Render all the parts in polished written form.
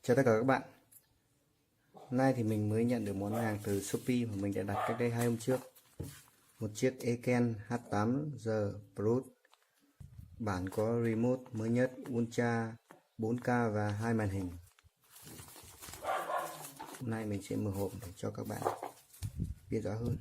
Chào tất cả các bạn. Hôm nay thì mình mới nhận được món hàng từ Shopee mà mình đã đặt cách đây 2 hôm trước. Một chiếc Eken H8r Plus. Bản có remote mới nhất, Ultra 4K và 2 màn hình. Hôm nay mình sẽ mở hộp để cho các bạn biết rõ hơn.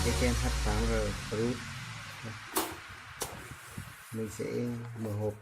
Eken H8r Plus. Mình sẽ mở hộp.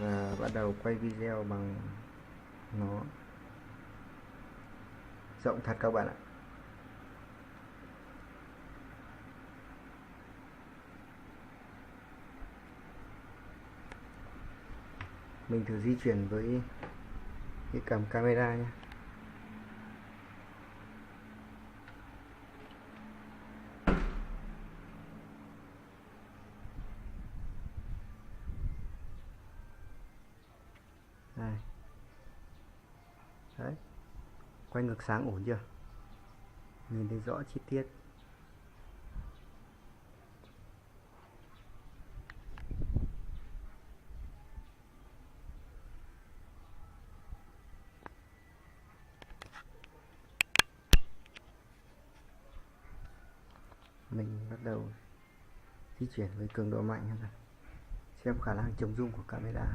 và bắt đầu quay video bằng nó rộng thật các bạn ạ. Mình thử di chuyển với cái cầm camera nhé. Đây. Đấy. Quay ngược sáng ổn chưa? Nhìn thấy rõ chi tiết. Mình bắt đầu di chuyển với cường độ mạnh hơn, xem khả năng chống rung của camera.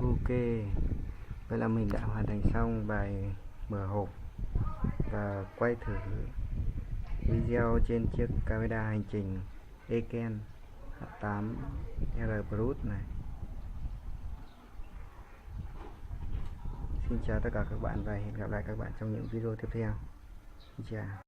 Ok, vậy là mình đã hoàn thành xong bài mở hộp và quay thử video trên chiếc camera hành trình Eken H8r Plus này. Xin chào tất cả các bạn và hẹn gặp lại các bạn trong những video tiếp theo. Xin chào.